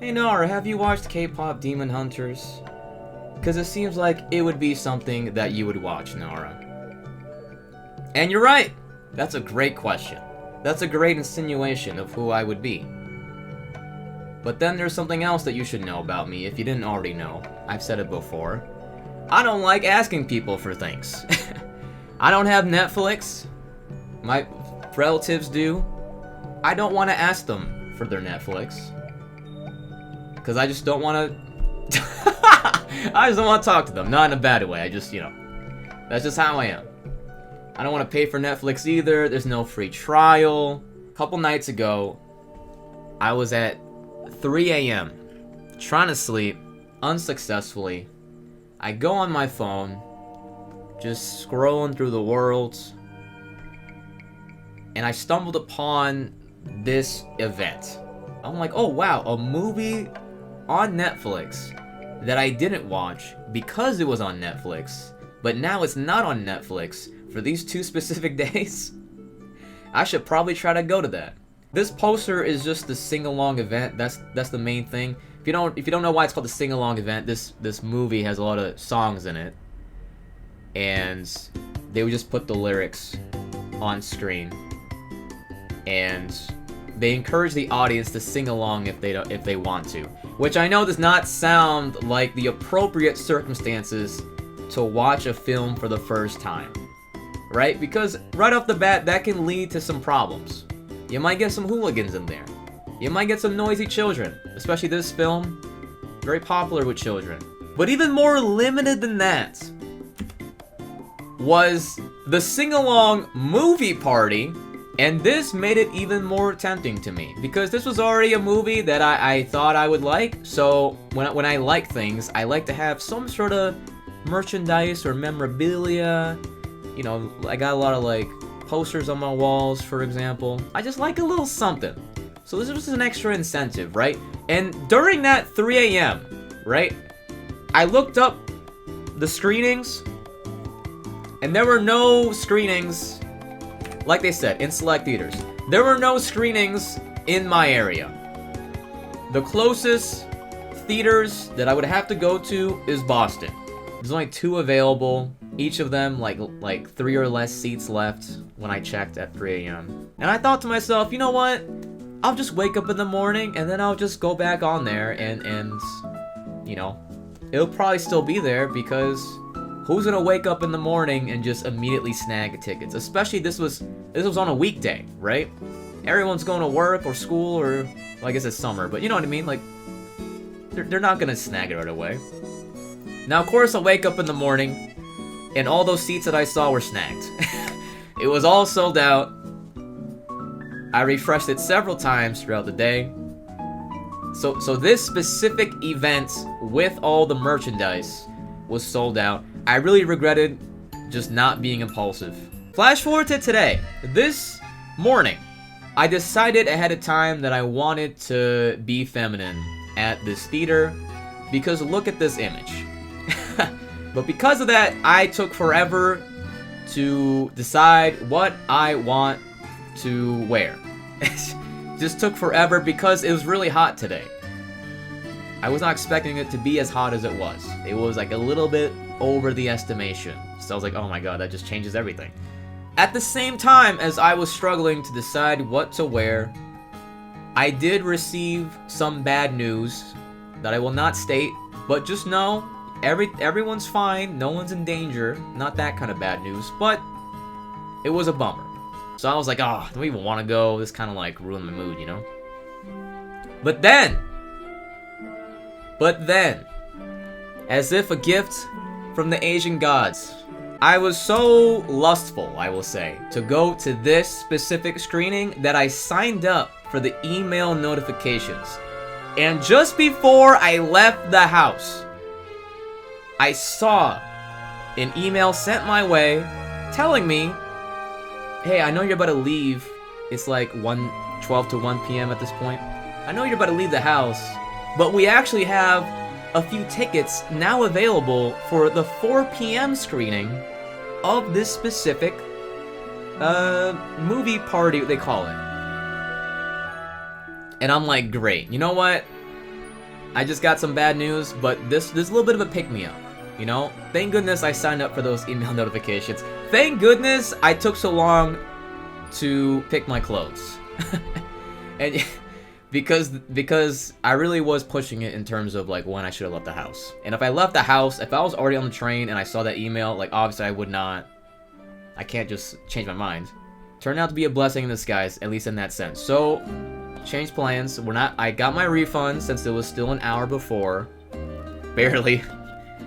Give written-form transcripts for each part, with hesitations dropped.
Hey Nara, have you watched K-Pop Demon Hunters? Because it seems like it would be something that you would watch, Nara. And you're right! That's a great question. That's a great insinuation of who I would be. But then there's something else that you should know about me if you didn't already know. I've said it before. I don't like asking people for things. I don't have Netflix. My relatives do. I don't want to ask them for their Netflix. Because I just don't want to... I just don't want to talk to them. Not in a bad way. I just, you know... That's just how I am. I don't want to pay for Netflix either. There's no free trial. A couple nights ago, I was at 3 a.m. trying to sleep unsuccessfully. I go on my phone, just scrolling through the world, and I stumbled upon this event. I'm like, oh wow, a movie on Netflix that I didn't watch because it was on Netflix, but now it's not on Netflix for these 2 specific days. I should probably try to go to that. This poster is just the sing-along event. That's the main thing. If you don't know why it's called the sing-along event, this movie has a lot of songs in it, and they would just put the lyrics on screen, and they encourage the audience to sing along if they want to, which I know does not sound like the appropriate circumstances to watch a film for the first time, right? Because right off the bat, that can lead to some problems. You might get some hooligans in there. You might get some noisy children, especially this film, very popular with children. But even more limited than that was the sing-along movie party, and this made it even more tempting to me, because this was already a movie that I thought I would like. So when I like things, I like to have some sort of merchandise or memorabilia. You know, I got a lot of like posters on my walls, for example. I just like a little something. So this was an extra incentive, right? And during that 3 a.m., right, I looked up the screenings, and there were no screenings, like they said, in select theaters. There were no screenings in my area. The closest theaters that I would have to go to is Boston. There's only 2 available, each of them like 3 or less seats left when I checked at 3 a.m. And I thought to myself, you know what? I'll just wake up in the morning and then I'll just go back on there and you know, it'll probably still be there, because who's gonna wake up in the morning and just immediately snag tickets? Especially this was on a weekday, right? Everyone's going to work or school, or well, I guess it's summer, but you know what I mean? Like, they're not gonna snag it right away. Now, of course, I wake up in the morning and all those seats that I saw were snagged. It was all sold out. I refreshed it several times throughout the day. So this specific event with all the merchandise was sold out. I really regretted just not being impulsive. Flash forward to today. This morning, I decided ahead of time that I wanted to be feminine at this theater, because look at this image. But because of that, I took forever to decide what I want to wear. Just took forever because it was really hot today. I was not expecting it to be as hot as it was. It was like a little bit over the estimation. So I was like, oh my god, that just changes everything. At the same time as I was struggling to decide what to wear, I did receive some bad news that I will not state, but just know everyone's fine, no one's in danger, not that kind of bad news, but it was a bummer. So I was like, oh, do we even want to go? This kind of like ruined my mood, you know? But then, as if a gift from the Asian gods, I was so lustful, I will say, to go to this specific screening that I signed up for the email notifications. And just before I left the house, I saw an email sent my way telling me, hey, I know you're about to leave. It's like 12 to 1 p.m. at this point. I know you're about to leave the house, but we actually have a few tickets now available for the 4 p.m. screening of this specific movie party, they call it. And I'm like, great. You know what? I just got some bad news, but this is a little bit of a pick-me-up, you know? Thank goodness I signed up for those email notifications. Thank goodness I took so long to pick my clothes. And because I really was pushing it in terms of like when I should have left the house. And if I left the house, if I was already on the train and I saw that email, like obviously I can't just change my mind. Turned out to be a blessing in disguise, at least in that sense. So, changed plans. I got my refund since it was still an hour before. Barely.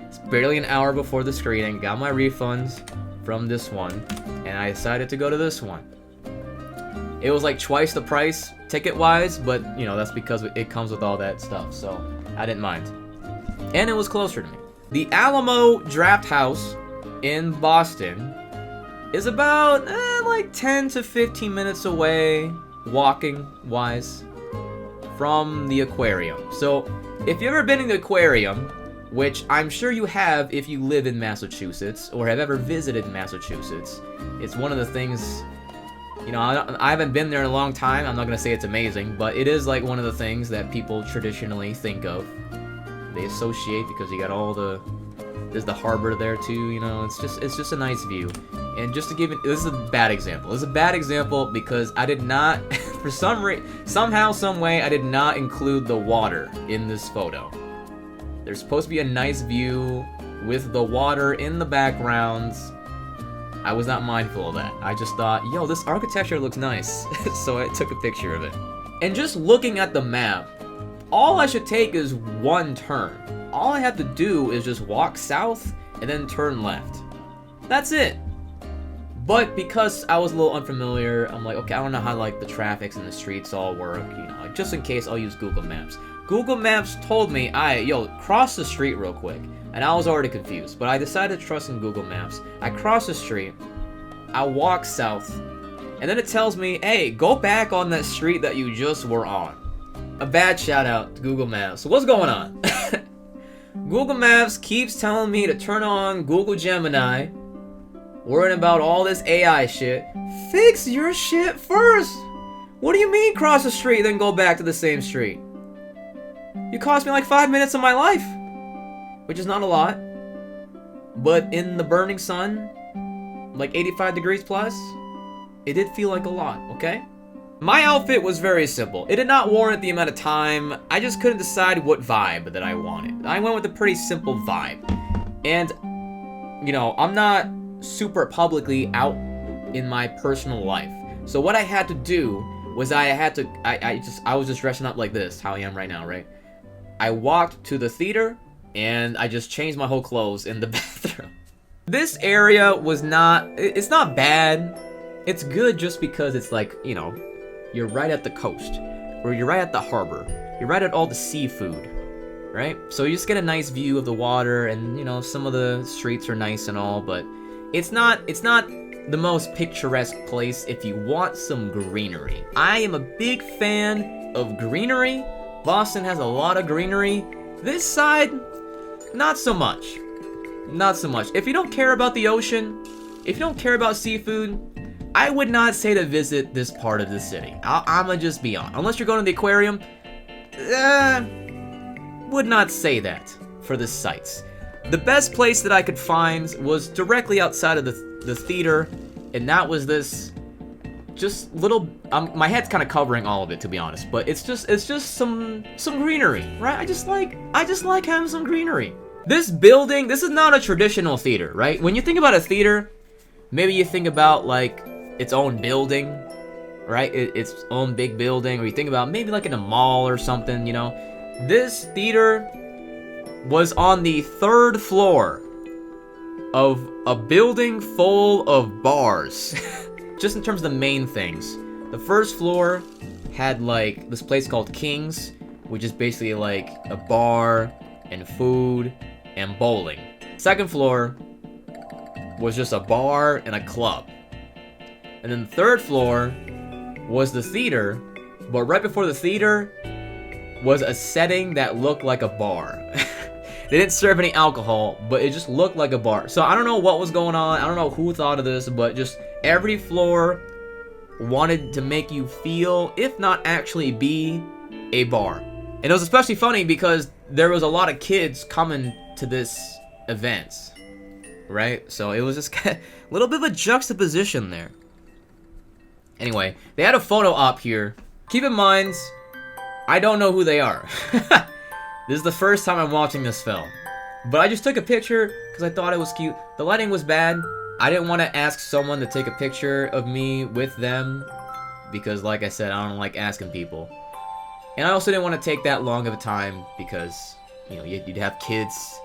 It's barely an hour before the screening. Got my refunds from this one. And I decided to go to this one. It was like twice the price, ticket-wise, but, you know, that's because it comes with all that stuff, so I didn't mind. And it was closer to me. The Alamo Draft House in Boston is about, like 10 to 15 minutes away, walking-wise, from the aquarium. So, if you've ever been in the aquarium, which I'm sure you have if you live in Massachusetts, or have ever visited Massachusetts, it's one of the things... You know, I haven't been there in a long time. I'm not going to say it's amazing, but it is like one of the things that people traditionally think of. They associate because you got all the... There's the harbor there too, you know. It's just a nice view. And just to give it... This is a bad example. This is a bad example because I did not... For somehow, some way, I did not include the water in this photo. There's supposed to be a nice view with the water in the background. I was not mindful of that. I just thought, yo, this architecture looks nice. So I took a picture of it. And just looking at the map, all I should take is one turn. All I have to do is just walk south and then turn left. That's it. But because I was a little unfamiliar, I'm like, okay, I don't know how like the traffics and the streets all work. You know, like, just in case, I'll use Google Maps. Google Maps told me, yo, cross the street real quick. And I was already confused, but I decided to trust in Google Maps. I cross the street, I walk south, and then it tells me, hey, go back on that street that you just were on. A bad shout out to Google Maps. So what's going on? Google Maps keeps telling me to turn on Google Gemini, worrying about all this AI shit. Fix your shit first! What do you mean cross the street then go back to the same street? You cost me like 5 minutes of my life. Which is not a lot, but in the burning sun, like 85 degrees plus, it did feel like a lot, okay? My outfit was very simple. It did not warrant the amount of time. I just couldn't decide what vibe that I wanted. I went with a pretty simple vibe. And, you know, I'm not super publicly out in my personal life. So what I had to do was I was just dressing up like this, how I am right now, right? I walked to the theater, and I just changed my whole clothes in the bathroom. This area was it's not bad. It's good just because it's like, you know, you're right at the coast, or you're right at the harbor. You're right at all the seafood, right? So you just get a nice view of the water, and, you know, some of the streets are nice and all, but it's not the most picturesque place if you want some greenery. I am a big fan of greenery. Boston has a lot of greenery. This side, not so much. Not so much. If you don't care about the ocean, if you don't care about seafood, I would not say to visit this part of the city. I'ma just be honest. Unless you're going to the aquarium, would not say that for the sights. The best place that I could find was directly outside of the theater, and that was this just little, my head's kind of covering all of it, to be honest, but it's just some greenery, right? I just like having some greenery. This building, this is not a traditional theater, right? When you think about a theater, maybe you think about like its own building, right? Its own big building, or you think about maybe like in a mall or something, you know? This theater was on the 3rd floor of a building full of bars. Just in terms of the main things. The 1st floor had like this place called King's, which is basically like a bar and food and bowling. 2nd floor was just a bar and a club. And then the 3rd floor was the theater, but right before the theater was a setting that looked like a bar. They didn't serve any alcohol, but it just looked like a bar. So I don't know what was going on. I don't know who thought of this, but just every floor wanted to make you feel, if not actually be, a bar. And it was especially funny because there was a lot of kids coming to this event, right? So it was just a little bit of a juxtaposition there. Anyway, they had a photo op here. Keep in mind, I don't know who they are. This is the first time I'm watching this film. But I just took a picture because I thought it was cute. The lighting was bad. I didn't want to ask someone to take a picture of me with them because, like I said, I don't like asking people. And I also didn't want to take that long of a time because, you know, you'd have kids.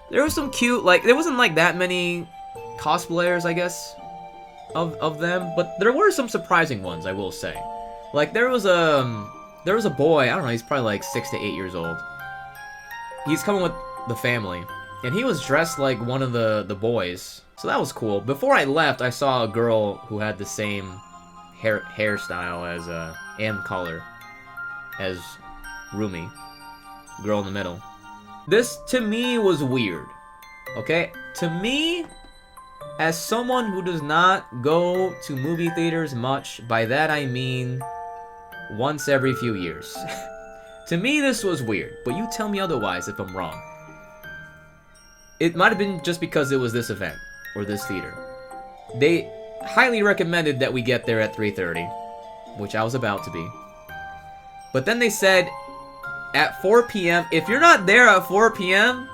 There was some cute, like, there wasn't like that many cosplayers, I guess, of them, but there were some surprising ones, I will say. Like, there was a boy, I don't know, he's probably like 6 to 8 years old. He's coming with the family, and he was dressed like one of the boys, so that was cool. Before I left, I saw a girl who had the same hairstyle as and color as Rumi, girl in the middle. This to me was weird. Okay, to me, as someone who does not go to movie theaters much, by that I mean once every few years. To me, this was weird, but you tell me otherwise if I'm wrong. It might have been just because it was this event, or this theater. They highly recommended that we get there at 3:30, which I was about to be. But then they said, at 4 p.m., if you're not there at 4 p.m.,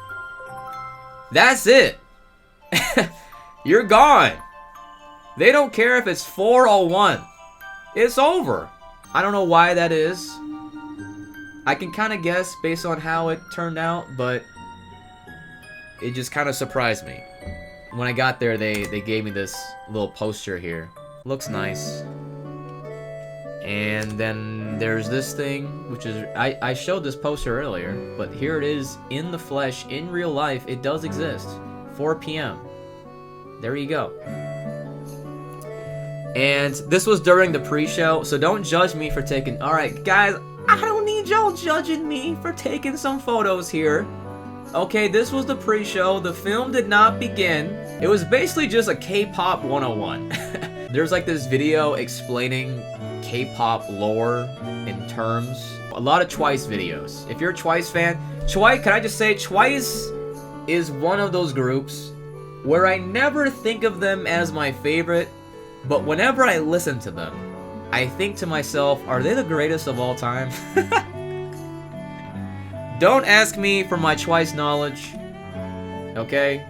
that's it. You're gone. They don't care if it's 4:01. It's over. I don't know why that is. I can kind of guess based on how it turned out, but it just kind of surprised me. When I got there, they gave me this little poster here. Looks nice. And then there's this thing, which is... I showed this poster earlier, but here it is in the flesh, in real life. It does exist. 4 p.m. There you go. And this was during the pre-show, so don't judge me for taking... Alright, guys, I don't need y'all judging me for taking some photos here. Okay, this was the pre-show. The film did not begin. It was basically just a K-pop 101. There's like this video explaining K-pop lore in terms. A lot of Twice videos. If you're a Twice fan, Twice, can I just say, Twice is one of those groups where I never think of them as my favorite, but whenever I listen to them, I think to myself, are they the greatest of all time? Don't ask me for my Twice knowledge, okay?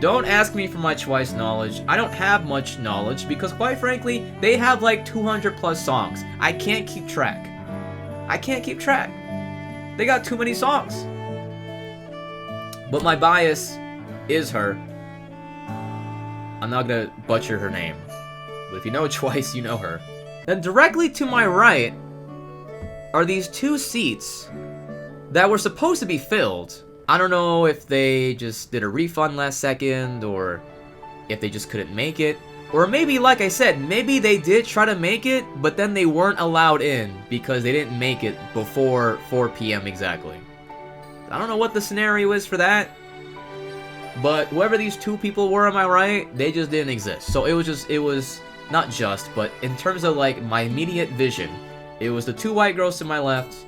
Don't ask me for my Twice knowledge. I don't have much knowledge because, quite frankly, they have like 200 plus songs. I can't keep track. I can't keep track. They got too many songs. But my bias is her. I'm not gonna butcher her name. But if you know Twice, you know her. Then directly to my right are these two seats that were supposed to be filled. I don't know if they just did a refund last second, or if they just couldn't make it. Or maybe, like I said, maybe they did try to make it, but then they weren't allowed in because they didn't make it before 4 p.m. exactly. I don't know what the scenario is for that. But whoever these two people were on my right, they just didn't exist. So it was not just, but in terms of like my immediate vision, it was the two white girls to my left,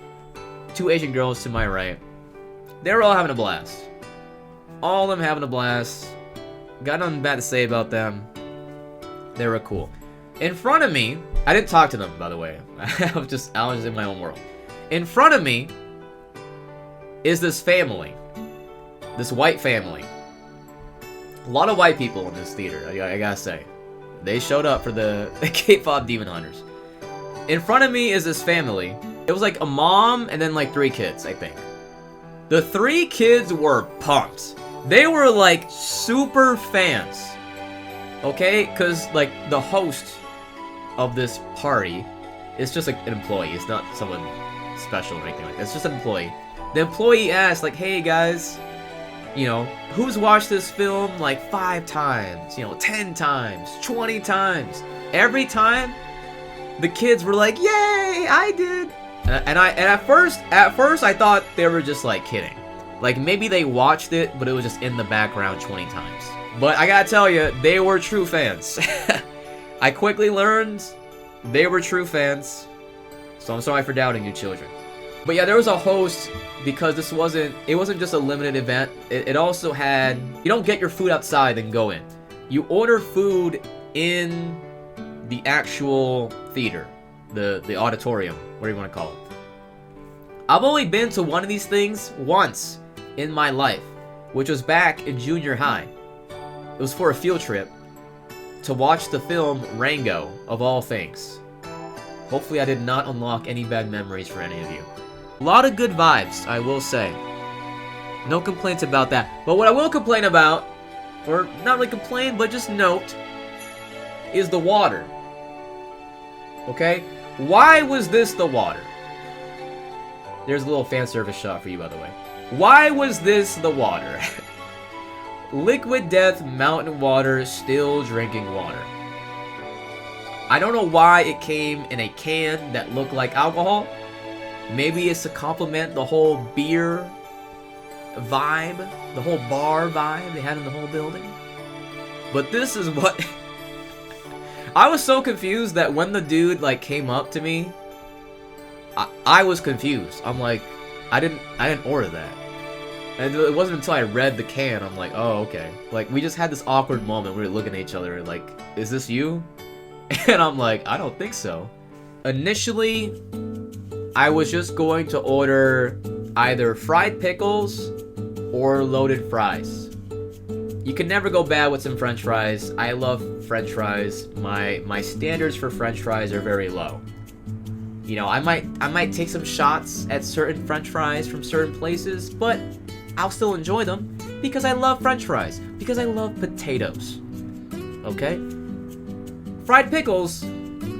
two Asian girls to my right. They were all having a blast. All of them having a blast. Got nothing bad to say about them. They were cool. In front of me, I didn't talk to them, by the way. I was just in my own world. In front of me is this family. This white family. A lot of white people in this theater, I gotta say. They showed up for the KPop Demon Hunters. In front of me is this family. It was like a mom and then like 3 kids, I think. The 3 kids were pumped. They were like super fans. Okay? Because like the host of this party is just like an employee. It's not someone special or anything like that. It's just an employee. The employee asked like, hey guys, you know, who's watched this film like 5 times? You know, 10 times, 20 times. Every time, the kids were like, yay, I did. And at first I thought they were just like kidding. Like maybe they watched it, but it was just in the background 20 times. But I gotta tell you, they were true fans. I quickly learned they were true fans. So I'm sorry for doubting you, children. But yeah, there was a host because it wasn't just a limited event. It also had, you don't get your food outside and go in. You order food in the actual theater, the auditorium, whatever you want to call it. I've only been to one of these things once in my life, which was back in junior high. It was for a field trip to watch the film Rango, of all things. Hopefully I did not unlock any bad memories for any of you. A lot of good vibes, I will say. No complaints about that. But what I will complain about, or not really complain, but just note, is the water. Okay? Why was this the water? There's a little fan service shot for you, by the way. Why was this the water? Liquid Death Mountain Water, still drinking water. I don't know why it came in a can that looked like alcohol. Maybe it's to complement the whole beer vibe, the whole bar vibe they had in the whole building. But this is what... I was so confused that when the dude like came up to me, I was confused. I'm like, I didn't order that. And it wasn't until I read the can, I'm like, oh, okay. Like, we just had this awkward moment where we were looking at each other like, is this you? And I'm like, I don't think so. Initially, I was just going to order either fried pickles or loaded fries. You can never go bad with some french fries. I love french fries. My standards for french fries are very low. You know, I might take some shots at certain french fries from certain places, but I'll still enjoy them because I love french fries, because I love potatoes. Okay? Fried pickles,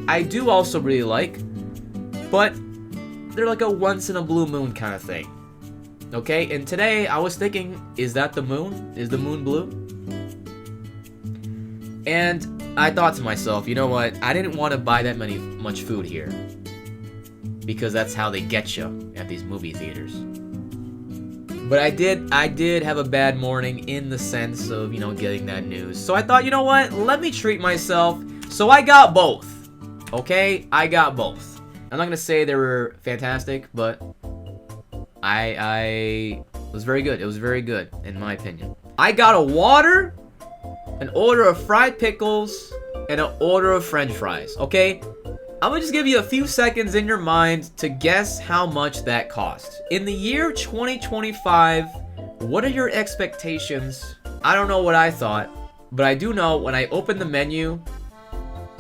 I do also really like, but they're like a once in a blue moon kind of thing. Okay? And today I was thinking, is that the moon? Is the moon blue? And I thought to myself, you know what? I didn't want to buy that much food here, because that's how they get you at these movie theaters. But I did have a bad morning in the sense of, you know, getting that news. So I thought, you know what? Let me treat myself. So I got both. Okay? I got both. I'm not going to say they were fantastic, but it was very good. It was very good, in my opinion. I got a water, an order of fried pickles, and an order of french fries. Okay? I'm gonna just give you a few seconds in your mind to guess how much that cost. In the year 2025, what are your expectations? I don't know what I thought, but I do know when I opened the menu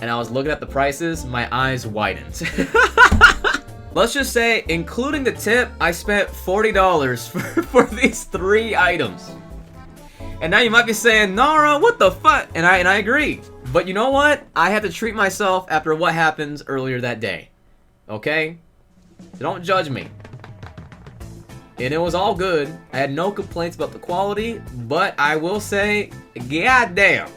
and I was looking at the prices, my eyes widened. Let's just say, including the tip, I spent $40 for these 3 items. And now you might be saying, Nara, what the fuck? And I agree. But you know what? I had to treat myself after what happened earlier that day. Okay? Don't judge me. And it was all good. I had no complaints about the quality, but I will say, goddamn.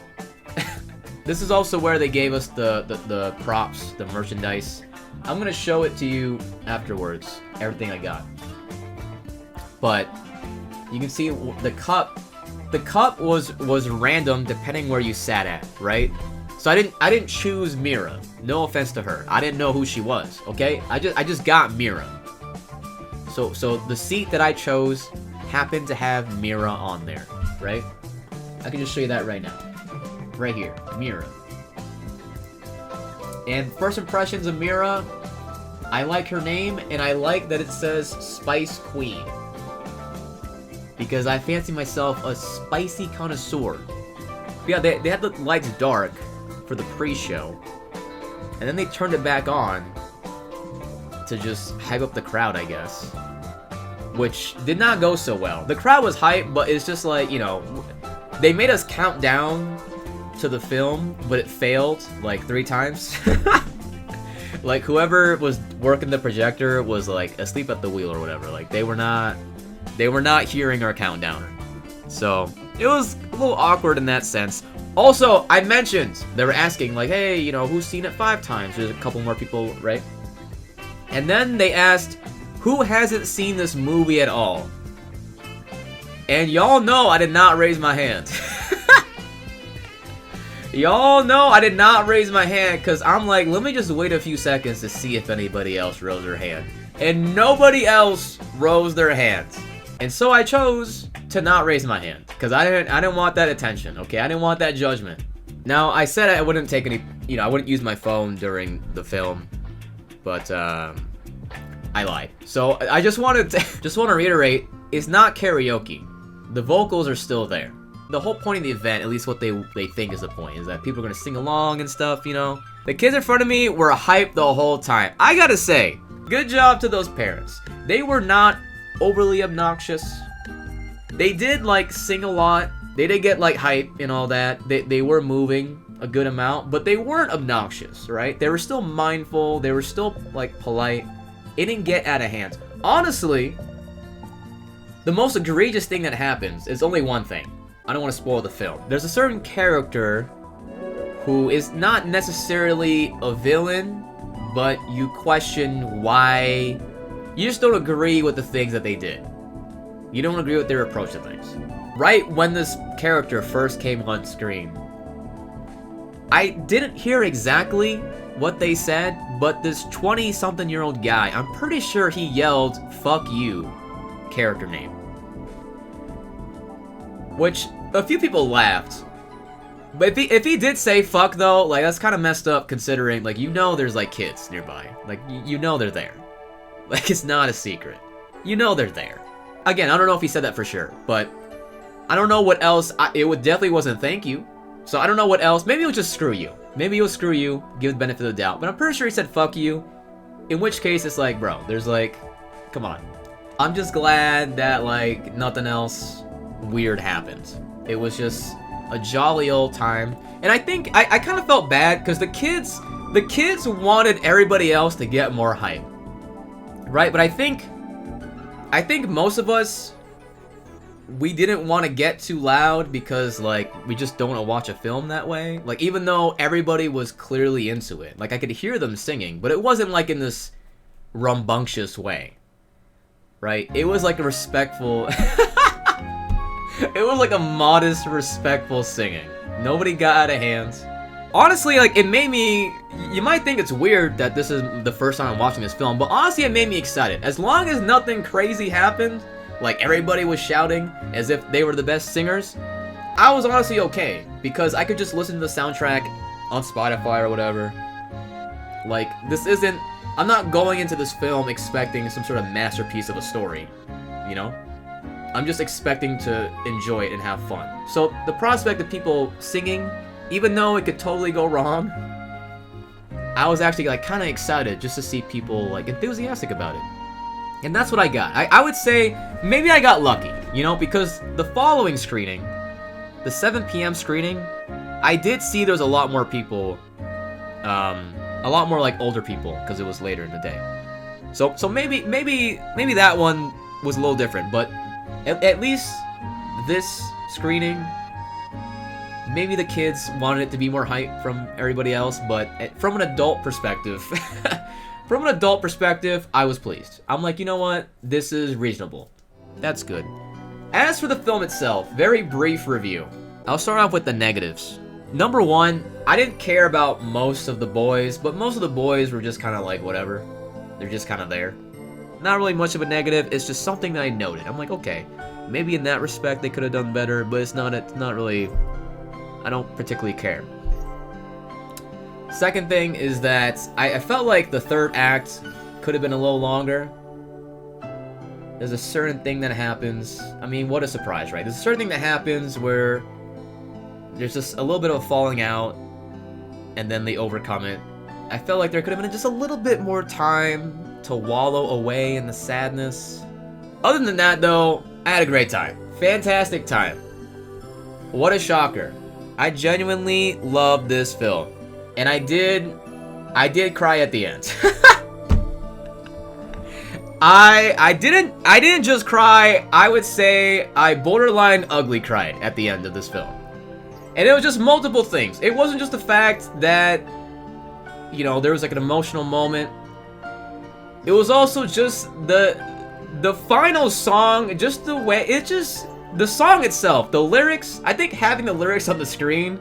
This is also where they gave us the props, the merchandise. I'm gonna show it to you afterwards, everything I got. But you can see the cup. The cup was random depending where you sat at, right? So I didn't choose Mira. No offense to her. I didn't know who she was, okay? I just got Mira. So the seat that I chose happened to have Mira on there, right? I can just show you that right now. Right here, Mira. And first impressions of Mira, I like her name and I like that it says Spice Queen. Because I fancy myself a spicy connoisseur. But yeah, they had the lights dark for the pre-show. And then they turned it back on to just hype up the crowd, I guess. Which did not go so well. The crowd was hyped, but it's just like, you know, they made us count down to the film, but it failed like 3 times. Like whoever was working the projector was like asleep at the wheel or whatever. Like they were not hearing our countdown. So it was a little awkward in that sense. Also, I mentioned, they were asking like, hey, you know, who's seen it 5 times? There's a couple more people, right? And then they asked, who hasn't seen this movie at all? And y'all know I did not raise my hand. Y'all know I did not raise my hand because I'm like, let me just wait a few seconds to see if anybody else rose their hand. and nobody else rose their hands. And so I chose to not raise my hand, because I didn't want that attention, okay? I didn't want that judgment. Now, I said I wouldn't take any, I wouldn't use my phone during the film, but I lied. So I just want to reiterate, it's not karaoke. The vocals are still there. The whole point of the event, at least what they think is the point, is that people are gonna sing along and stuff, The kids in front of me were hyped the whole time. I gotta say, good job to those parents. They were not overly obnoxious. They did sing a lot. They did get hype and all that. They were moving a good amount, but they weren't obnoxious, right? They were still mindful. They were still polite. It didn't get out of hand. Honestly, the most egregious thing that happens is only one thing. I don't want to spoil the film. There's a certain character who is not necessarily a villain, but you question why. You just don't agree with the things that they did. You don't agree with their approach to things. Right when this character first came on screen, I didn't hear exactly what they said, but this 20-something-year-old guy, I'm pretty sure he yelled, "Fuck you," character name. Which, a few people laughed. But if he did say fuck though, that's kind of messed up considering, there's kids nearby. You know they're there. It's not a secret. You know they're there. Again, I don't know if he said that for sure, but I don't know what else. It definitely wasn't thank you. So I don't know what else. Maybe it was just screw you. Maybe it was screw you, give the benefit of the doubt. But I'm pretty sure he said fuck you. In which case, it's bro, there's come on. I'm just glad that nothing else weird happened. It was just a jolly old time. And I think I kind of felt bad because the kids wanted everybody else to get more hype. Right? But I think most of us, we didn't want to get too loud because we just don't want to watch a film that way. Even though everybody was clearly into it. I could hear them singing, but it wasn't in this rambunctious way. Right? It was a respectful it was a modest, respectful singing. Nobody got out of hands. Honestly, it made me... You might think it's weird that this is the first time I'm watching this film, but honestly, it made me excited. As long as nothing crazy happened, everybody was shouting as if they were the best singers, I was honestly okay, because I could just listen to the soundtrack on Spotify or whatever. This isn't... I'm not going into this film expecting some sort of masterpiece of a story, I'm just expecting to enjoy it and have fun. So the prospect of people singing, even though it could totally go wrong, I was actually kind of excited just to see people enthusiastic about it. And that's what I got. I would say maybe I got lucky, because the following screening, the 7 p.m. screening, I did see there was a lot more people, a lot more older people because it was later in the day. So maybe that one was a little different, but at least this screening, maybe the kids wanted it to be more hype from everybody else, but from an adult perspective, I was pleased. I'm you know what? This is reasonable. That's good. As for the film itself, very brief review. I'll start off with the negatives. Number one, I didn't care about most of the boys, but most of the boys were just kind of whatever. They're just kind of there. Not really much of a negative, it's just something that I noted. I'm okay, maybe in that respect they could have done better, but it's not really, I don't particularly care. Second thing is that I felt the third act could have been a little longer. There's a certain thing that happens, I mean, what a surprise, right? There's a certain thing that happens where there's just a little bit of a falling out, and then they overcome it. I felt there could have been just a little bit more time to wallow away in the sadness. Other than that, though, I had a great time. Fantastic time. What a shocker. I genuinely loved this film. And I did cry at the end. I didn't just cry, I would say I borderline ugly cried at the end of this film. And it was just multiple things. It wasn't just the fact that, there was an emotional moment. It was also just the final song, just the way, the song itself, the lyrics, I think having the lyrics on the screen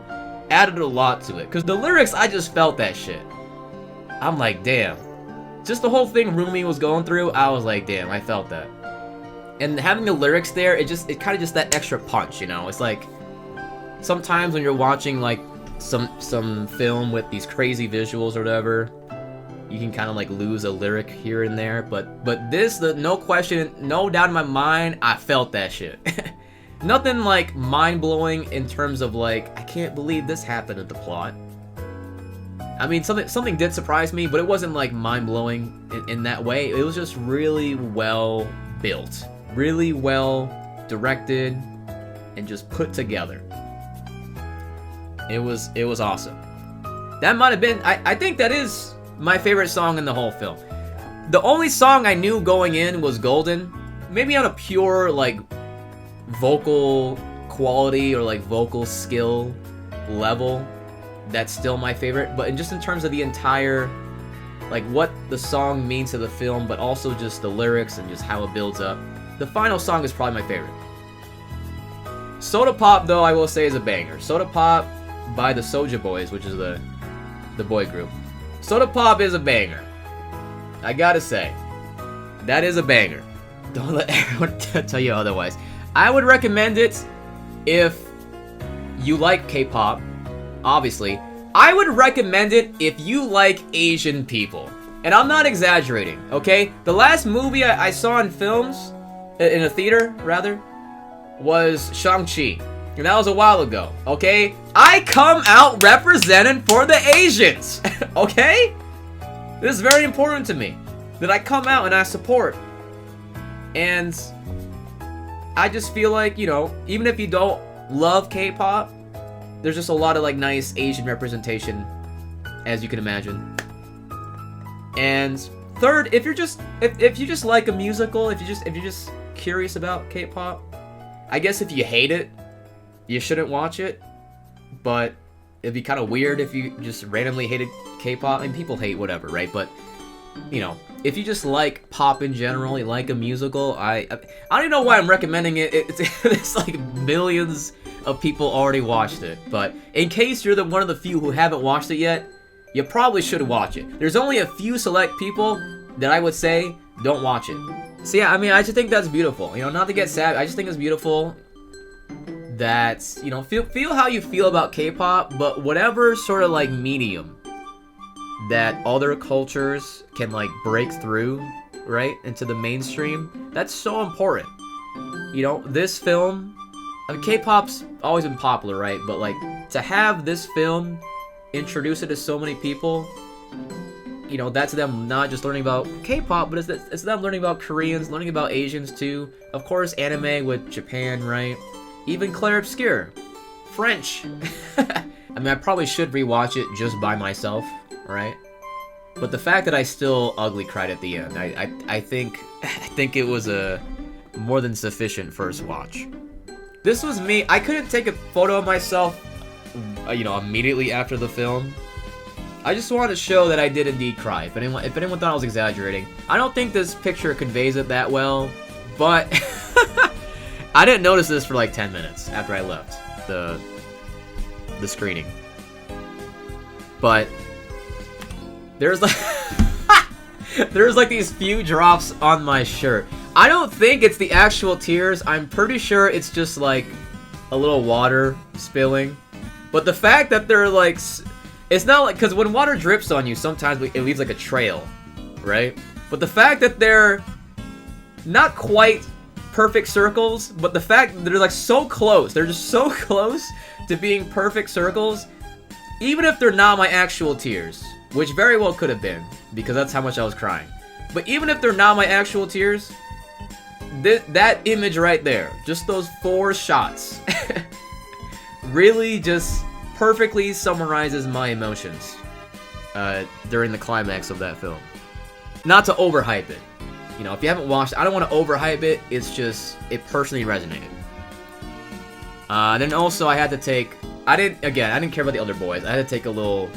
added a lot to it. Because the lyrics, I just felt that shit. I'm damn. just the whole thing Rumi was going through, I was like, damn, I felt that. And having the lyrics there, it kind of just that extra punch, you know? It's like, sometimes when you're watching, like, some film with these crazy visuals or whatever, you can kind of, like, lose a lyric here and there. But this, no question, no doubt in my mind, I felt that shit. Nothing, like, mind-blowing in terms of, like, I can't believe this happened in the plot. I mean, something did surprise me, but it wasn't, like, mind-blowing in that way. It was just really well built. Really well directed and just put together. It was awesome. That might have been, I think that is my favorite song in the whole film. The only song I knew going in was Golden. Maybe on a pure, like, vocal quality or, like, vocal skill level, that's still my favorite. But just in terms of the entire, like, what the song means to the film, but also just the lyrics and just how it builds up, the final song is probably my favorite. Soda Pop, though, I will say is a banger. Soda Pop by the Soja Boys, which is the boy group. Soda Pop is a banger. I gotta say, that is a banger. Don't let everyone tell you otherwise. I would recommend it if you like K-pop, obviously. I would recommend it if you like Asian people. And I'm not exaggerating, okay? The last movie I saw in films, in a theater, rather, was Shang-Chi. And that was a while ago, okay? I come out representing for the Asians, okay? This is very important to me, that I come out and I support. And I just feel like, you know, even if you don't love K-pop, there's just a lot of, like, nice Asian representation, as you can imagine. And third, if you just like a musical, if you're just curious about K-pop, I guess if you hate it, you shouldn't watch it. But it'd be kind of weird if you just randomly hated K-pop. I mean, people hate whatever, right? But, you know, if you just like pop in general, you like a musical, I don't even know why I'm recommending it. It's like millions of people already watched it. But in case you're one of the few who haven't watched it yet, you probably should watch it. There's only a few select people that I would say don't watch it. So yeah, I mean, I just think that's beautiful. You know, not to get sad, I just think it's beautiful that, you know, feel how you feel about K-pop, but whatever sort of, like, medium that other cultures can, like, break through, right, into the mainstream, that's so important. You know, this film, I mean, K-pop's always been popular, right, but, like, to have this film introduce it to so many people, you know, that's them not just learning about K-pop, but it's them learning about Koreans, learning about Asians too. Of course, anime with Japan, right? Even Claire Obscure. French. I mean, I probably should rewatch it just by myself, right? But the fact that I still ugly cried at the end, I think it was a more than sufficient first watch. This was me. I couldn't take a photo of myself, you know, immediately after the film. I just wanted to show that I did indeed cry. If anyone thought I was exaggerating, I don't think this picture conveys it that well, but I didn't notice this for like 10 minutes after I left the screening. But there's like there's like these few drops on my shirt. I don't think it's the actual tears. I'm pretty sure it's just like a little water spilling. But the fact that they're like, it's not like, because when water drips on you, sometimes it leaves like a trail, right? But the fact that they're not quite perfect circles, but the fact that they're like so close, they're just so close to being perfect circles, even if they're not my actual tears, which very well could have been, because that's how much I was crying. But even if they're not my actual tears, that image right there, just those 4 shots, really just perfectly summarizes my emotions during the climax of that film. Not to overhype it. You know, if you haven't watched, I don't want to overhype it. It's just, it personally resonated. Then also I had to take, I didn't care about the other boys. I had to take a little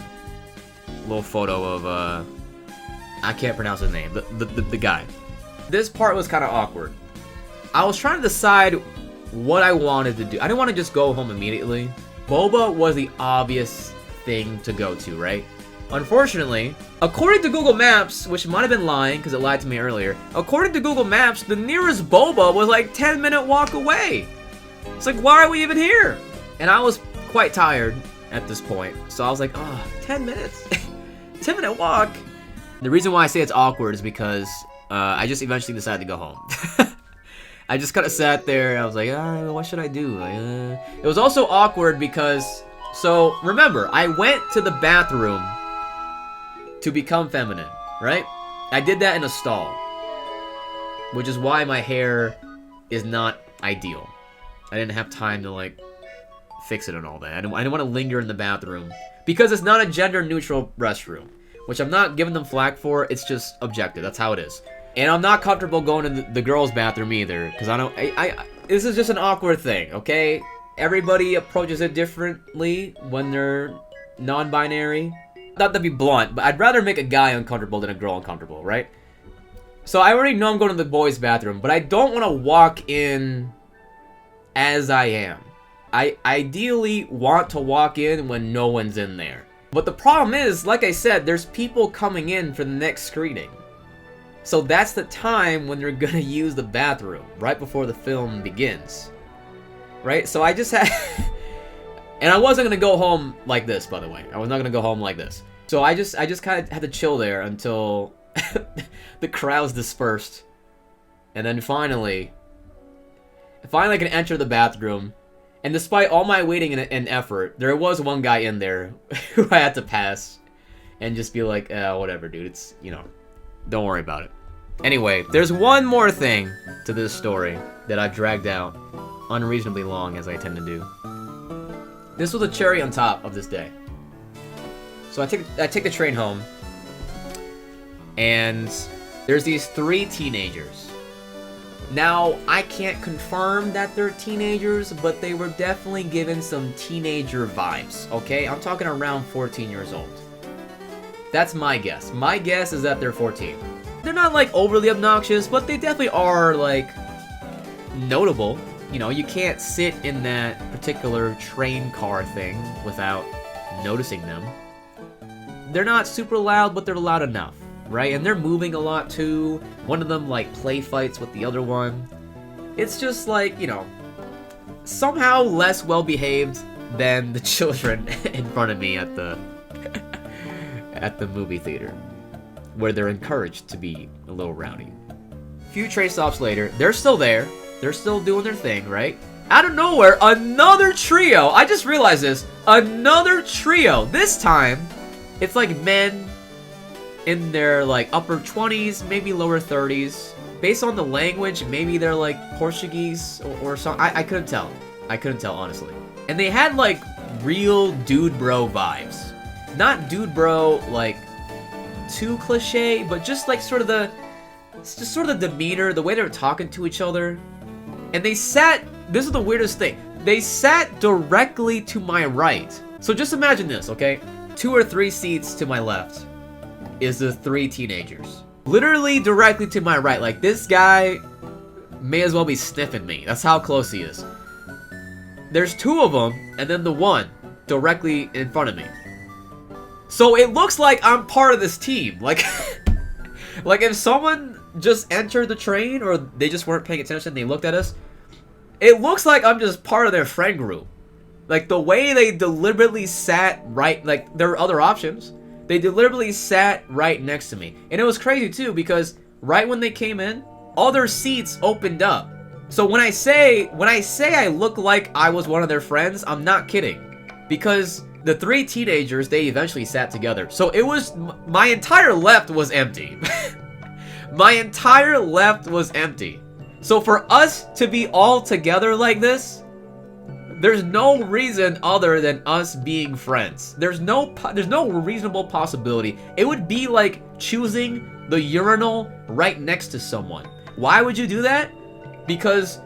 photo of, I can't pronounce his name, the guy. This part was kind of awkward. I was trying to decide what I wanted to do. I didn't want to just go home immediately. Boba was the obvious thing to go to, right? Unfortunately, according to Google Maps, which might have been lying because it lied to me earlier, according to Google Maps, the nearest boba was like 10-minute walk away. It's like, why are we even here? And I was quite tired at this point, so I was like, oh, 10 minutes? 10-minute walk? The reason why I say it's awkward is because I just eventually decided to go home. I just kind of sat there, and I was like, what should I do? It was also awkward because, so remember, I went to the bathroom to become feminine, right? I did that in a stall, which is why my hair is not ideal. I didn't have time to, like, fix it and all that. I didn't want to linger in the bathroom because it's not a gender-neutral restroom, which I'm not giving them flack for. It's just objective. That's how it is. And I'm not comfortable going to the girls' bathroom either because this is just an awkward thing, okay? Everybody approaches it differently when they're non-binary. Not to be blunt, but I'd rather make a guy uncomfortable than a girl uncomfortable, right? So I already know I'm going to the boys' bathroom, but I don't want to walk in as I am. I ideally want to walk in when no one's in there. But the problem is, like I said, there's people coming in for the next screening. So that's the time when they're gonna use the bathroom, right before the film begins. Right? So I just had... And I wasn't gonna go home like this, by the way. I was not gonna go home like this. So I just kind of had to chill there until the crowds dispersed. And then finally I can enter the bathroom. And despite all my waiting and effort, there was one guy in there who I had to pass and just be like, whatever, dude. It's, you know, don't worry about it. Anyway, there's one more thing to this story that I've dragged out unreasonably long, as I tend to do. This was a cherry on top of this day. So I take the train home, and there's these 3 teenagers. Now, I can't confirm that they're teenagers, but they were definitely given some teenager vibes, okay? I'm talking around 14 years old. That's my guess. My guess is that they're 14. They're not, like, overly obnoxious, but they definitely are, like, notable. You know, you can't sit in that particular train car thing without noticing them. They're not super loud, but they're loud enough. Right? And they're moving a lot too. One of them like play fights with the other one. It's just like, you know, somehow less well behaved than the children in front of me at the movie theater, where they're encouraged to be a little rowdy. A few train stops later, they're still there. They're still doing their thing, right? Out of nowhere, another trio. I just realized this. Another trio. This time, it's like men in their like upper 20s, maybe lower 30s. Based on the language, maybe they're like Portuguese or something. I couldn't tell. I couldn't tell, honestly. And they had like real dude bro vibes. Not dude bro like too cliche, but just like sort of the demeanor, the way they were talking to each other. And they sat, this is the weirdest thing, they sat directly to my right. So just imagine this, okay? 2 or 3 seats to my left is the 3 teenagers. Literally directly to my right. Like, this guy may as well be sniffing me. That's how close he is. There's 2 of them, and then the one directly in front of me. So it looks like I'm part of this team. Like, like if someone just entered the train, or they just weren't paying attention and they looked at us, it looks like I'm just part of their friend group. Like, the way they deliberately sat right, like, there were other options. They deliberately sat right next to me. And it was crazy, too, because right when they came in, all their seats opened up. So when I say I look like I was one of their friends, I'm not kidding. Because the 3 teenagers, they eventually sat together. So it was, my entire left was empty. My entire left was empty. So for us to be all together like this, there's no reason other than us being friends. There's no reasonable possibility. It would be like choosing the urinal right next to someone. Why would you do that? Because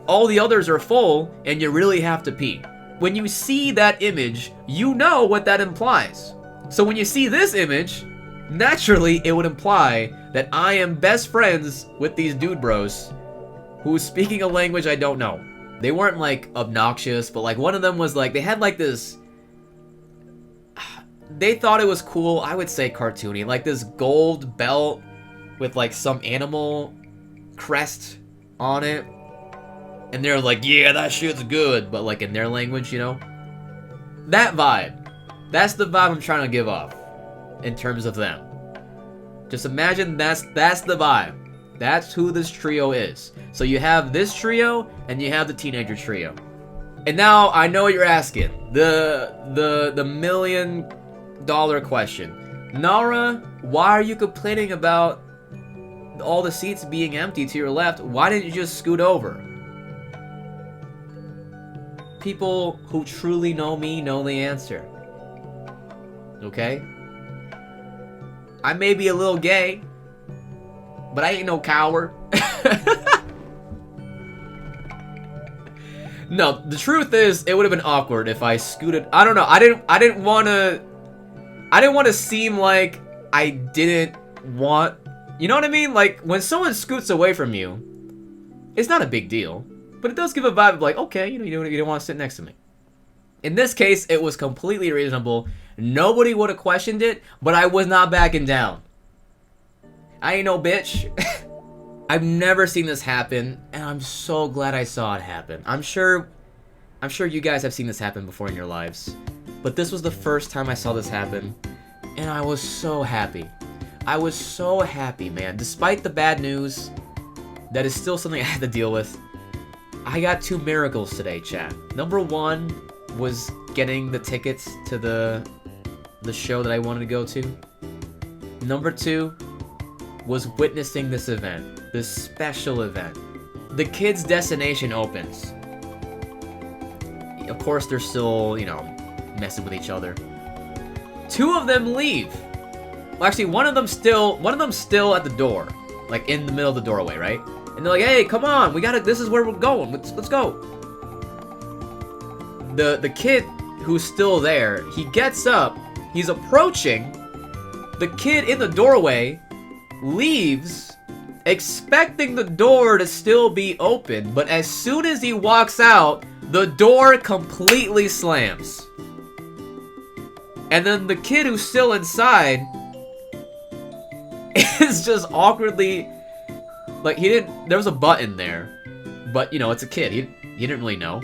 all the others are full and you really have to pee. When you see that image, you know what that implies. So when you see this image, naturally it would imply that I am best friends with these dude bros who's speaking a language I don't know. They weren't like obnoxious, but like one of them was like, they had like this, they thought it was cool. I would say cartoony, like this gold belt with like some animal crest on it, and they're like, yeah, that shit's good, but like in their language, you know? That vibe. That's the vibe I'm trying to give off in terms of them. Just imagine that's the vibe. That's who this trio is. So you have this trio and you have the teenager trio. And now I know what you're asking. The $1 million question. Nara, why are you complaining about all the seats being empty to your left? Why didn't you just scoot over? People who truly know me know the answer. Okay? I may be a little gay, but I ain't no coward. No, the truth is, it would have been awkward if I scooted. I don't know. I didn't want to seem like I didn't want. You know what I mean? Like when someone scoots away from you, it's not a big deal, but it does give a vibe of like, okay, you don't want to sit next to me. In this case, it was completely reasonable. Nobody would have questioned it, but I was not backing down. I ain't no bitch. I've never seen this happen, and I'm so glad I saw it happen. I'm sure you guys have seen this happen before in your lives, but this was the first time I saw this happen, and I was so happy. I was so happy, man. Despite the bad news, that is still something I had to deal with. I got 2 miracles today, chat. Number 1 was getting the tickets to the show that I wanted to go to. Number 2 was witnessing this event, this special event. The kids' destination opens. Of course, they're still, you know, messing with each other. 2 of them leave. Well, actually, one of them's still at the door, like in the middle of the doorway, right? And they're like, "Hey, come on, we gotta. This is where we're going. Let's go." The kid who's still there, he gets up. He's approaching. The kid in the doorway leaves, expecting the door to still be open, but as soon as he walks out, the door completely slams. And then the kid who's still inside is just awkwardly, like, there was a button there, but you know, it's a kid, he didn't really know.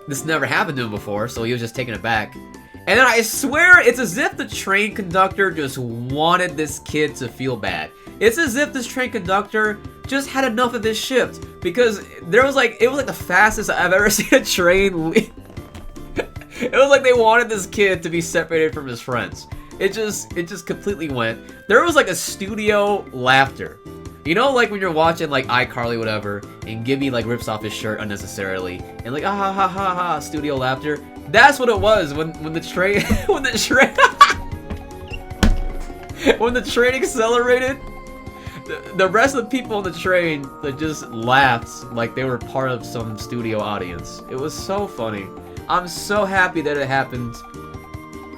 This never happened to him before, so he was just taken aback. And then I swear it's as if the train conductor just wanted this kid to feel bad. It's as if this train conductor just had enough of this shift, because it was like the fastest I've ever seen a train leave. It was like they wanted this kid to be separated from his friends. It just completely went. There was like a studio laughter. You know, like when you're watching like iCarly, whatever, and Gibby like rips off his shirt unnecessarily, and like ah ha ha ha ha, studio laughter. That's what it was when the train when the train accelerated. The rest of the people on the train that just laughed like they were part of some studio audience. It was so funny. I'm so happy that it happened.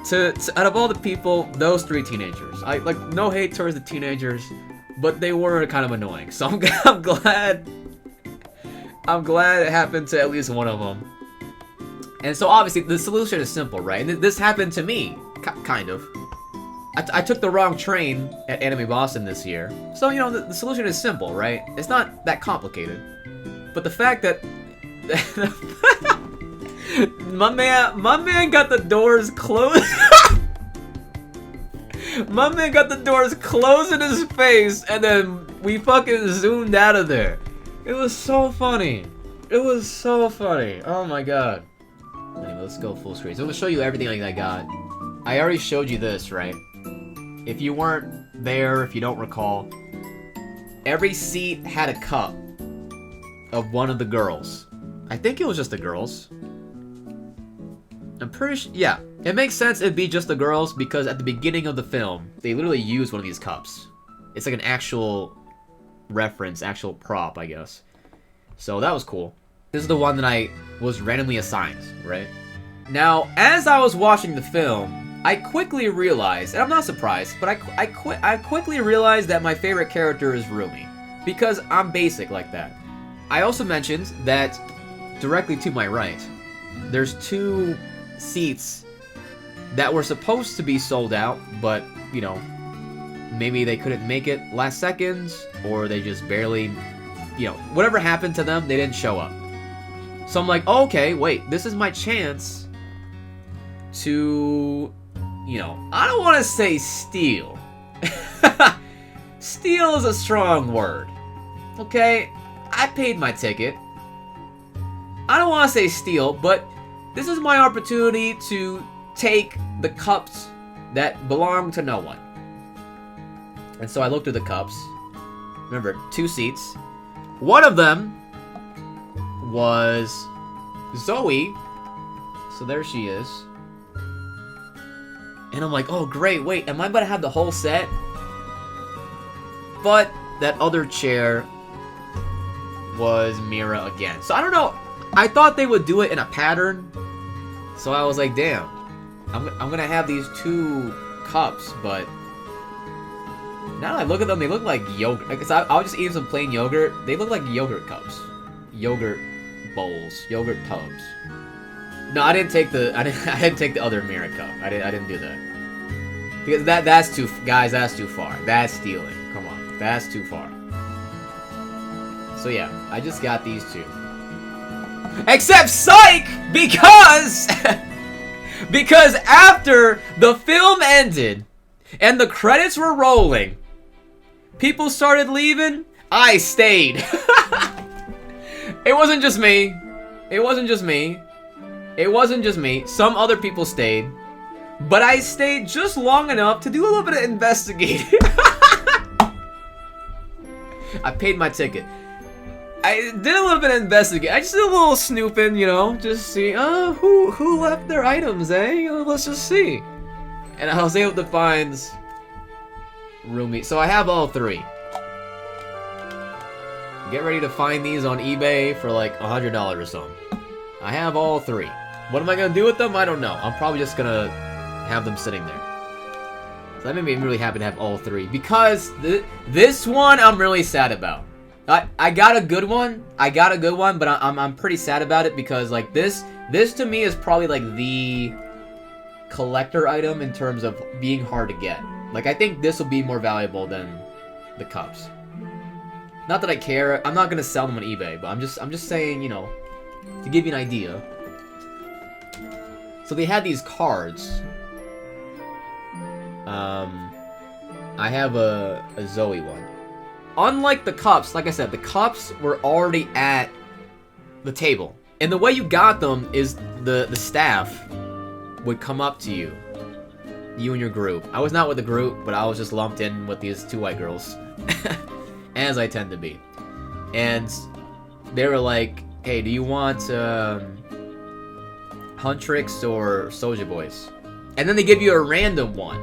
To out of all the people, those 3 teenagers. I like no hate towards the teenagers, but they were kind of annoying. So I'm glad it happened to at least one of them. And so obviously the solution is simple, right? And this happened to me, kind of. I took the wrong train at Anime Boston this year. So, you know, the solution is simple, right? It's not that complicated. But the fact that my man got the doors closed. My man got the doors closed in his face, and then we fucking zoomed out of there. It was so funny. It was so funny. Oh my god. Anyway, let's go full screen. So I'm gonna show you everything like I got. I already showed you this, right? If you weren't there, if you don't recall, every seat had a cup of one of the girls. I think it was just the girls. I'm pretty sure, yeah. It makes sense it'd be just the girls because at the beginning of the film, they literally use one of these cups. It's like an actual reference, actual prop, I guess. So that was cool. This is the one that I was randomly assigned, right? Now, as I was watching the film, I quickly realized, and I'm not surprised, but I quickly realized that my favorite character is Rumi, because I'm basic like that. I also mentioned that directly to my right, there's 2 seats that were supposed to be sold out, but, you know, maybe they couldn't make it last seconds, or they just barely, you know, whatever happened to them, they didn't show up. So I'm like, oh, okay, wait, this is my chance to, you know, I don't want to say steal. Steal is a strong word. Okay, I paid my ticket. I don't want to say steal, but this is my opportunity to take the cups that belong to no one. And so I looked at the cups. Remember, 2 seats. One of them was Zoey. So there she is. And I'm like, oh great, wait, am I about to have the whole set? But that other chair was Mira again. So I don't know. I thought they would do it in a pattern. So I was like, damn. I'm gonna have these 2 cups, but now that I look at them, they look like yogurt. Because I was just eating some plain yogurt. They look like yogurt cups. Yogurt bowls. Yogurt tubs. No, I didn't take the I didn't take the other Mira cup. I didn't do that. Because that's too, guys, that's too far. That's stealing. Come on. That's too far. So yeah, I just got these 2. Except psych, because because after the film ended and the credits were rolling, people started leaving, I stayed. It wasn't just me. It wasn't just me. It wasn't just me. Some other people stayed. But I stayed just long enough to do a little bit of investigating. I paid my ticket. I did a little bit of investigating. I just did a little snooping, you know, just see, who left their items, eh? Let's just see. And I was able to find rumi. So I have all 3. Get ready to find these on eBay for like $100 or something. I have all 3. What am I gonna do with them? I don't know. I'm probably just gonna have them sitting there. So that made me really happy to have all 3, because this one I'm really sad about. I got a good one. I got a good one, but I'm pretty sad about it, because like this to me is probably like the collector item in terms of being hard to get. Like I think this will be more valuable than the cups. Not that I care. I'm not gonna sell them on eBay, but I'm just saying, you know, to give you an idea. So they had these cards. I have a Zoey one. Unlike the cups, like I said, the cups were already at the table. And the way you got them is the staff would come up to you. You and your group. I was not with the group, but I was just lumped in with these 2 white girls. As I tend to be. And they were like, hey, do you want huntrix or Soulja Boys? And then they give you a random one.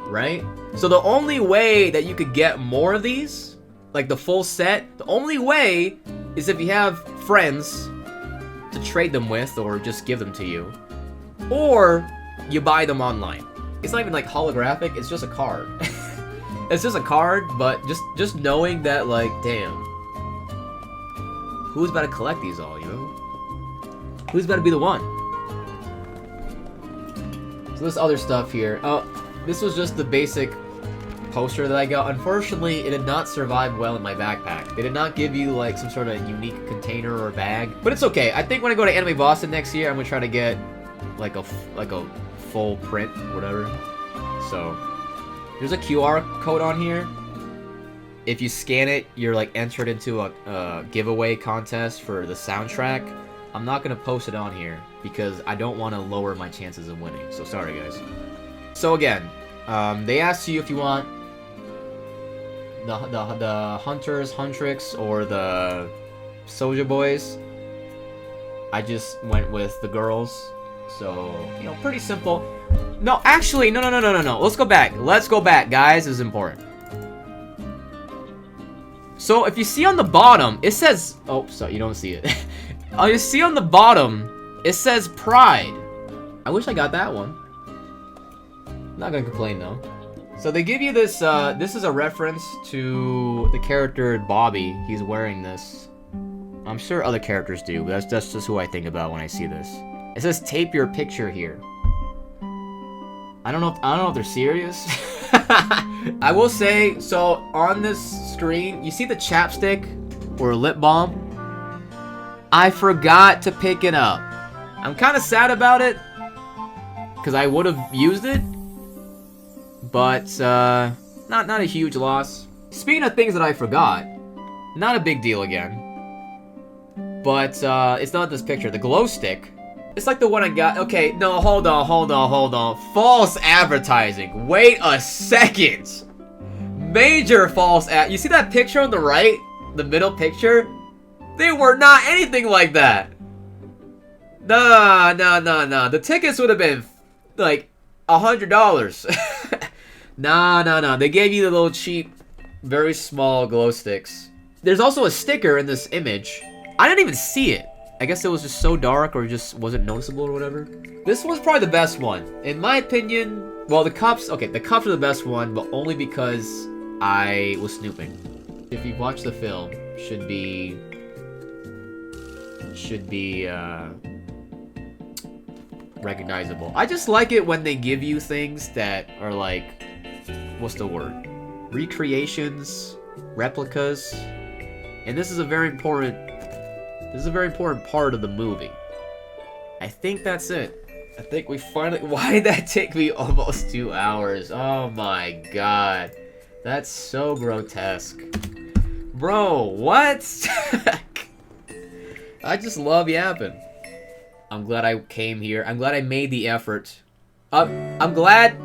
Right? So the only way that you could get more of these, like the full set, the only way is if you have friends to trade them with or just give them to you. Or you buy them online. It's not even like holographic, it's just a card. It's just a card, but just knowing that, like, damn. Who's about to collect these all, you know? Who's about to be the one? So this other stuff here. Oh, this was just the basic poster that I got. Unfortunately, it did not survive well in my backpack. They did not give you, like, some sort of unique container or bag. But it's okay. I think when I go to Anime Boston next year, I'm gonna try to get, like a full print, whatever. So, there's a QR code on here. If you scan it, you're, like, entered into a giveaway contest for the soundtrack. I'm not gonna post it on here because I don't want to lower my chances of winning. So, sorry, guys. So, again, they asked you if you want the hunters, huntrix, or the Soulja Boys. I just went with the girls. So, you know, pretty simple. No, actually, no. Let's go back. Let's go back, guys. This is important. So, if you see on the bottom, it says... Oh, sorry, you don't see it. Oh, you see on the bottom, it says Pride. I wish I got that one. Not gonna complain, though. So, they give you this, this is a reference to the character Bobby. He's wearing this. I'm sure other characters do, but that's just who I think about when I see this. It says, tape your picture here. I don't know if they're serious. I will say, so on this screen, you see the chapstick or lip balm? I forgot to pick it up. I'm kind of sad about it because I would have used it, but not a huge loss. Speaking of things that I forgot, not a big deal again. But it's not this picture. The glow stick. It's like the one I got. Okay, no, hold on. False advertising. Wait a second. Major false ad. You see that picture on the right? The middle picture? They were not anything like that. Nah. The tickets would have been like $100. Nah. They gave you the little cheap, very small glow sticks. There's also a sticker in this image. I didn't even see it. I guess it was just so dark or just wasn't noticeable or whatever. This was probably the best one. In my opinion, well, the cups are the best one, but only because I was snooping. If you've watched the film, should be recognizable. I just like it when they give you things that are like, what's the word? Recreations, replicas. And this is a very important part of the movie. I think that's it. I think we finally... Why did that take me almost 2 hours? Oh my god. That's so grotesque. Bro, what? I just love yapping. I'm glad I came here. I'm glad I made the effort. I'm glad,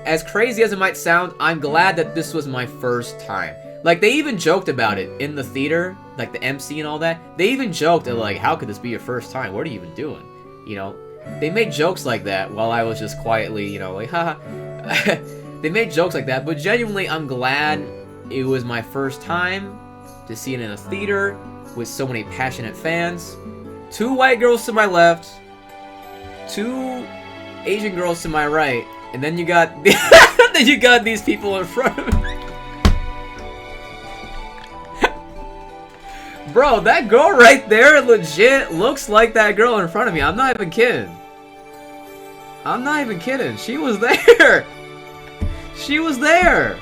as crazy as it might sound, I'm glad that this was my first time. Like, they even joked about it in the theater, like the MC and all that. They even joked at, like, how could this be your first time? What are you even doing? You know, they made jokes like that while I was just quietly, you know, like, haha. They made jokes like that, but genuinely, I'm glad it was my first time to see it in a theater with so many passionate fans. 2 white girls to my left, 2 Asian girls to my right, and then you got then you got these people in front of me. Bro, that girl right there legit looks like that girl in front of me. I'm not even kidding. I'm not even kidding. She was there. She was there.